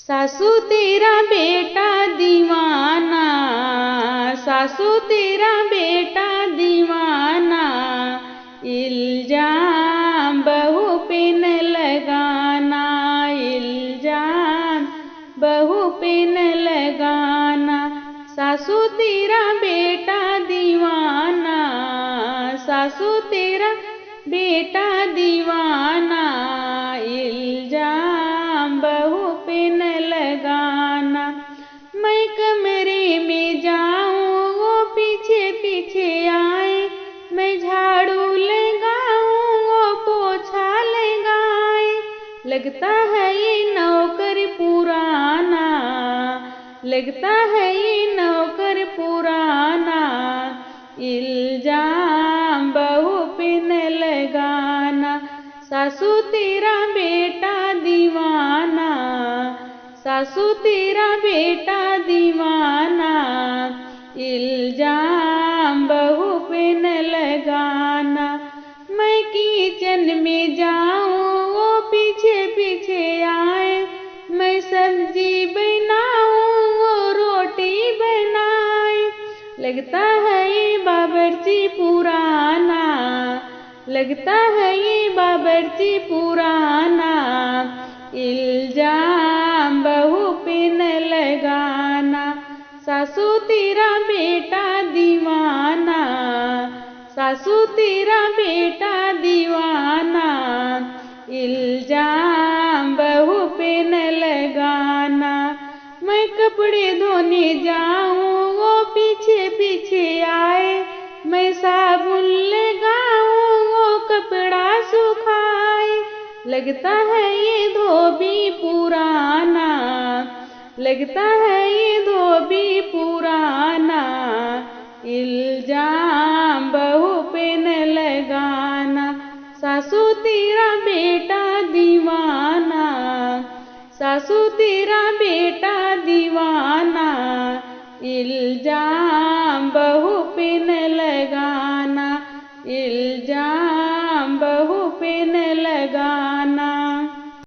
सासू तेरा बेटा दीवाना, सासू तेरा बेटा दीवाना, इल्जाम बहू पे न लगाना, इल्जाम बहू पे न लगाना। सासू तेरा बेटा दीवाना, सासू तेरा बेटा दीवाना, इल्जाम बहू पे न लगाना। मैं कमरे में जाऊं वो पीछे पीछे आए, मैं झाड़ू लगाऊं वो पोछा लगाए। लगता है ये नौकर पुराना, लगता है ये नौकर पुराना, इल्जाम बहू पे न लगाना। सासू तेरा बेटा दीवाना, सासू तेरा बेटा दीवाना, इल्जाम बहू पे न लगाना। मैं किचन में जाऊं वो पीछे पीछे आए, मैं सब्जी बनाऊं वो रोटी बनाए। लगता है ये बावर्ची पुराना, लगता है ये बावर्ची पुराना, इल्जाम बहू पे न लगाना। सासू तेरा बेटा दीवाना, सासू तेरा बेटा दीवाना, इल्जाम बहू पे न लगाना। मैं कपड़े धोने जाऊं वो पीछे पीछे आए, मैं साबुन लगाऊं वो कपड़ा सुखाए। लगता है ये धोबी पुराना, लगता है ये धोबी पुराना, इल्जाम बहू पे न लगाना। सासू तेरा बेटा दीवाना, सासू तेरा बेटा दीवाना, इल्जाम बहू पे न लगाना, इल्जाम बहू पे न लगाना।